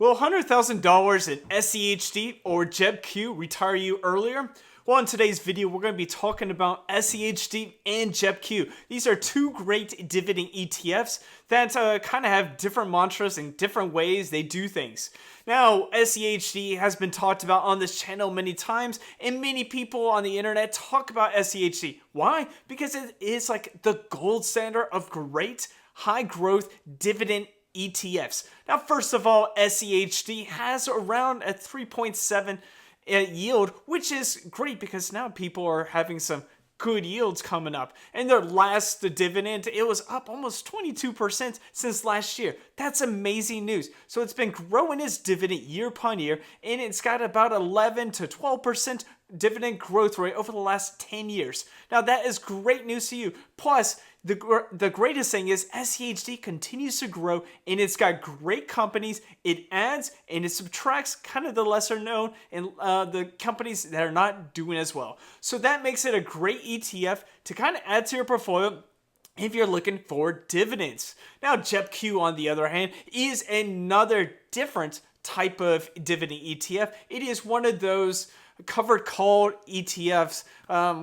Will $100,000 in SCHD or JEPQ retire you earlier? Well, in today's video, we're going to be talking about SCHD and JEPQ. These are two great dividend ETFs that kind of have different mantras and different ways they do things. Now, SCHD has been talked about on this channel many times, and many people on the internet talk about SCHD. Why? Because it is like the gold standard of great high growth dividend ETFs. Now, first of all, SCHD has around a 3.7 yield, which is great because now people are having some good yields coming up. And their last dividend, it was up almost 22% since last year. That's amazing news. So it's been growing its dividend year upon year, and it's got about 11 to 12% dividend growth rate over the last 10 years. Now that is great news to you. Plus, the greatest thing is SCHD continues to grow, and it's got great companies. It adds and it subtracts kind of the lesser known and the companies that are not doing as well. So that makes it a great ETF to kind of add to your portfolio if you're looking for dividends. Now, JEPQ, on the other hand, is another different type of dividend ETF. It is one of those covered call ETFs,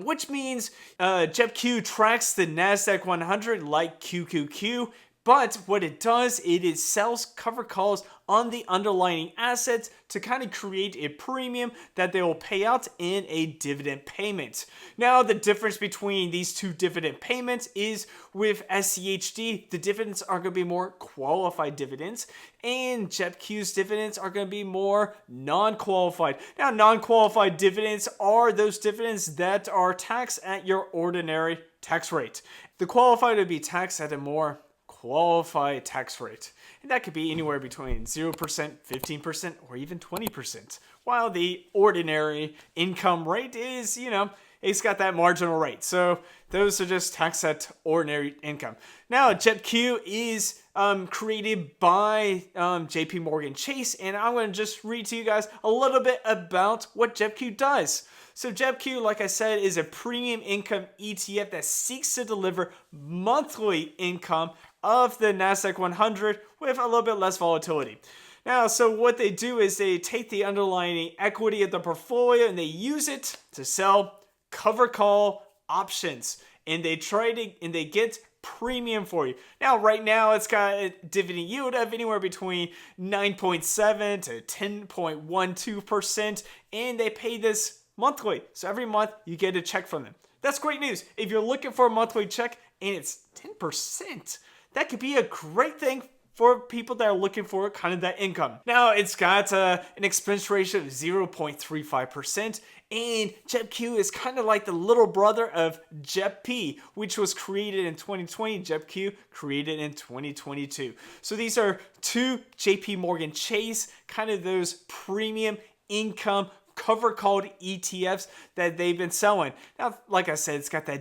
which means JEPQ tracks the NASDAQ 100 like QQQ, but what it does, it sells covered calls on the underlying assets to kind of create a premium that they will pay out in a dividend payment. Now, the difference between these two dividend payments is with SCHD, the dividends are going to be more qualified dividends, and JEPQ's dividends are going to be more non-qualified. Now, non-qualified dividends are those dividends that are taxed at your ordinary tax rate. The qualified would be taxed at a more qualified tax rate, and that could be anywhere between 0%, 15%, or even 20%, while the ordinary income rate is, it's got that marginal rate. So those are just taxed at ordinary income. Now, JEPQ is created by JP Morgan Chase, and I'm going to just read to you guys a little bit about what JEPQ does. So JEPQ, like I said, is a premium income ETF that seeks to deliver monthly income of the NASDAQ 100 with a little bit less volatility. Now, so what they do is they take the underlying equity of the portfolio and they use it to sell cover call options, and they get premium for you. Now, right now, it's got a dividend yield of anywhere between 9.7 to 10.12%, and they pay this monthly. So every month you get a check from them. That's great news. If you're looking for a monthly check and it's 10%, that could be a great thing for people that are looking for kind of that income. Now, it's got an expense ratio of 0.35%, and JEPQ is kind of like the little brother of JEPP, which was created in 2020, JEPQ created in 2022. So these are two JP Morgan Chase, kind of those premium income cover called ETFs that they've been selling. Now, like I said, it's got the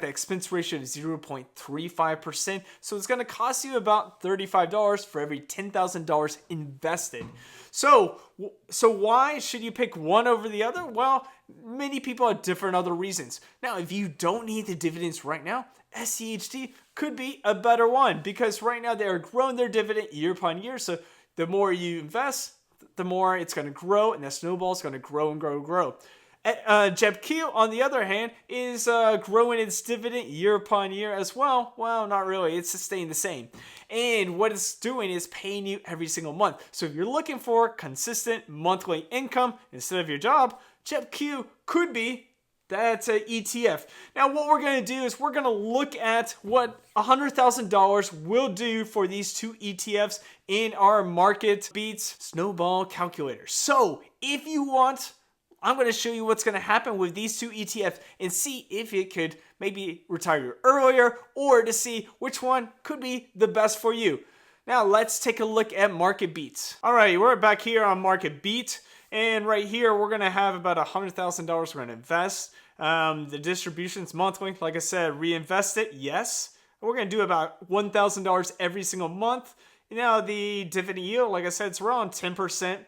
expense ratio of 0.35%, so it's going to cost you about $35 for every $10,000 invested. So why should you pick one over the other? Well, many people have different other reasons. Now, if you don't need the dividends right now, SCHD could be a better one because right now they are growing their dividend year upon year. So the more you invest, the more it's going to grow, and that snowball is going to grow and grow and grow. JEPQ, on the other hand, is growing its dividend year upon year as well. Well, not really. It's staying the same. And what it's doing is paying you every single month. So if you're looking for consistent monthly income instead of your job, JEPQ could be that ETF. Now, what we're going to do is we're going to look at what $100,000 will do for these two ETFs in our Market Beats Snowball Calculator. So if you want, I'm going to show you what's going to happen with these two ETFs and see if it could maybe retire you earlier or to see which one could be the best for you. Now, let's take a look at Market Beats. All right, we're back here on Market Beat. And right here, we're going to have about $100,000 we're going to invest. The distributions monthly, like I said, reinvest it, yes. We're going to do about $1,000 every single month. Now, the dividend yield, like I said, it's around 10%.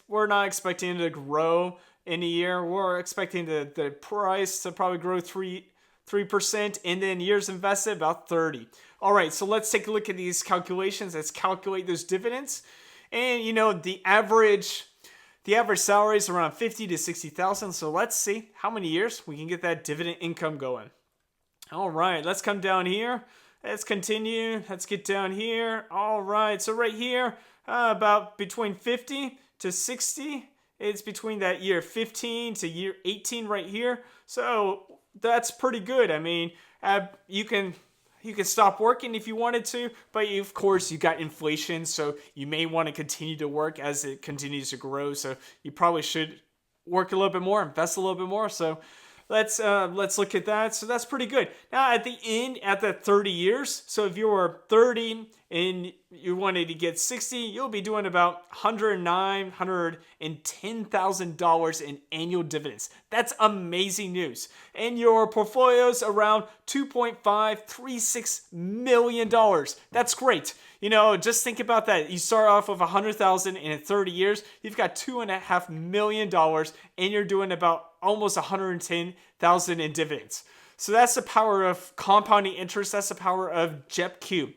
We're not expecting it to grow in a year. We're expecting the price to probably grow 3%, and then years invested about 30. All right, so let's take a look at these calculations. Let's calculate those dividends. And you know, the average salary is around 50 to 60,000. So let's see how many years we can get that dividend income going. All right, let's come down here. Let's continue. Let's get down here. All right, so right here, about between 50 to 60. It's between that year 15 to year 18 right here. So that's pretty good. I mean, you can stop working if you wanted to, but of course you got inflation, so you may want to continue to work as it continues to grow. So you probably should work a little bit more, invest a little bit more. So let's look at that. So that's pretty good. Now at the end, at the 30 years, so if you were 30 and you wanted to get 60, you'll be doing about $110,000 in annual dividends. That's amazing news. And your portfolio's around $2.536 million. That's great. You know, just think about that. You start off with $100,000 in 30 years, you've got $2.5 million, and you're doing about almost $110,000 in dividends. So that's the power of compounding interest. That's the power of JEPQ.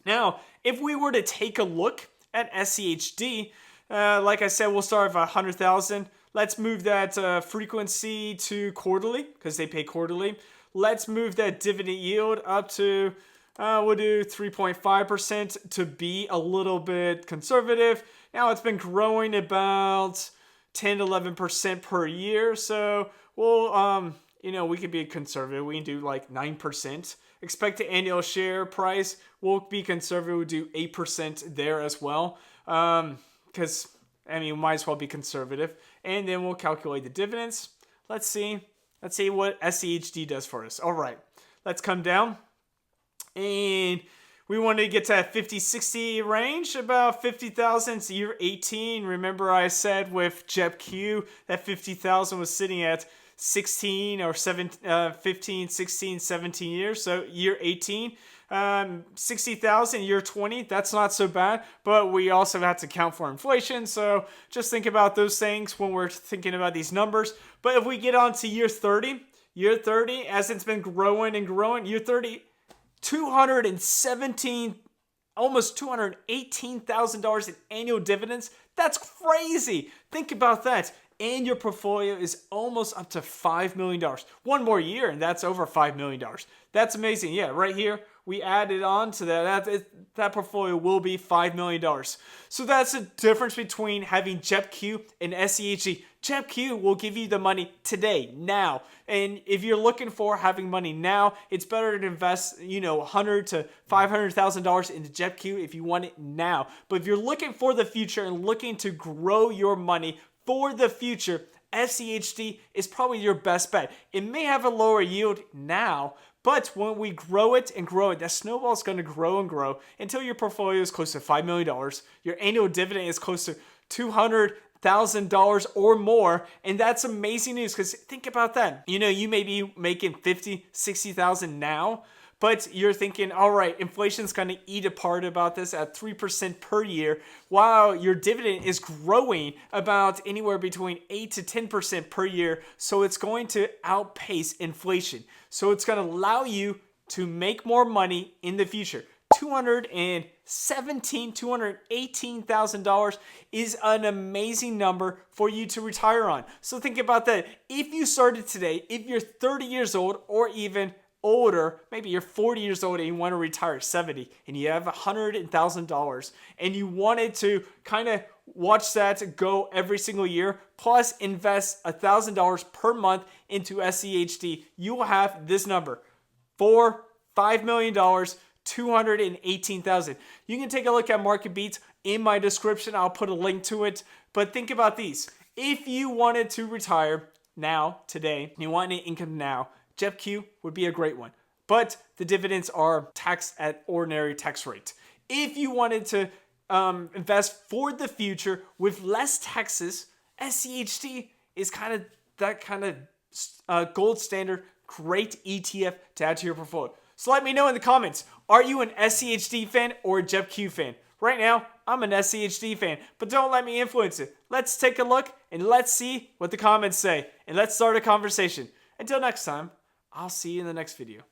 Now, if we were to take a look at SCHD, like I said, we'll start with 100,000. Let's move that frequency to quarterly because they pay quarterly. Let's move that dividend yield up to, we'll do 3.5% to be a little bit conservative. Now it's been growing about 10 to 11% per year. So we'll, you know, we could be conservative. We can do like 9%. Expected annual share price, we'll be conservative. We'll do 8% there as well. Because, I mean, we might as well be conservative. And then we'll calculate the dividends. Let's see what SCHD does for us. All right, let's come down. And we wanted to get to that 50-60 range, about 50,000. It's year 18. Remember I said with JEPQ that 50,000 was sitting at 16 or 15, 16, 17 years. So year 18, 60,000, year 20, that's not so bad, but we also have to count for inflation. So just think about those things when we're thinking about these numbers. But if we get on to year 30, as it's been growing and growing, year 30, almost $218,000 in annual dividends. That's crazy. Think about that. And your portfolio is almost up to $5 million. One more year and that's over $5 million. That's amazing. Yeah, right here, we added on to that portfolio will be $5 million. So that's the difference between having JEPQ and SCHD. JEPQ will give you the money today, now. And if you're looking for having money now, it's better to invest, you know, $100,000 to $500,000 into JEPQ if you want it now. But if you're looking for the future and looking to grow your money for the future, SCHD is probably your best bet. It may have a lower yield now, but when we grow it and grow it, that snowball is going to grow and grow until your portfolio is close to $5 million. Your annual dividend is close to $200,000 or more. And that's amazing news because think about that. You know, you may be making $50,000, $60,000 now, but you're thinking, all right, inflation's going to eat a part about this at 3% per year, while your dividend is growing about anywhere between 8 to 10% per year. So it's going to outpace inflation. So it's going to allow you to make more money in the future. $218,000 is an amazing number for you to retire on. So think about that. If you started today, if you're 30 years old or even older, maybe you're 40 years old and you want to retire at 70 and you have $100,000 and you wanted to kind of watch that go every single year, plus invest $1,000 per month into SCHD, you will have this number for $5 million, $218,000. You can take a look at Market Beats in my description. I'll put a link to it. But think about these. If you wanted to retire now, today, and you want an income now, JEPQ would be a great one. But the dividends are taxed at ordinary tax rate. If you wanted to invest for the future with less taxes, SCHD is kind of that kind of gold standard, great ETF to add to your portfolio. So let me know in the comments, are you an SCHD fan or a JEPQ fan? Right now, I'm an SCHD fan, but don't let me influence it. Let's take a look and let's see what the comments say. And let's start a conversation. Until next time, I'll see you in the next video.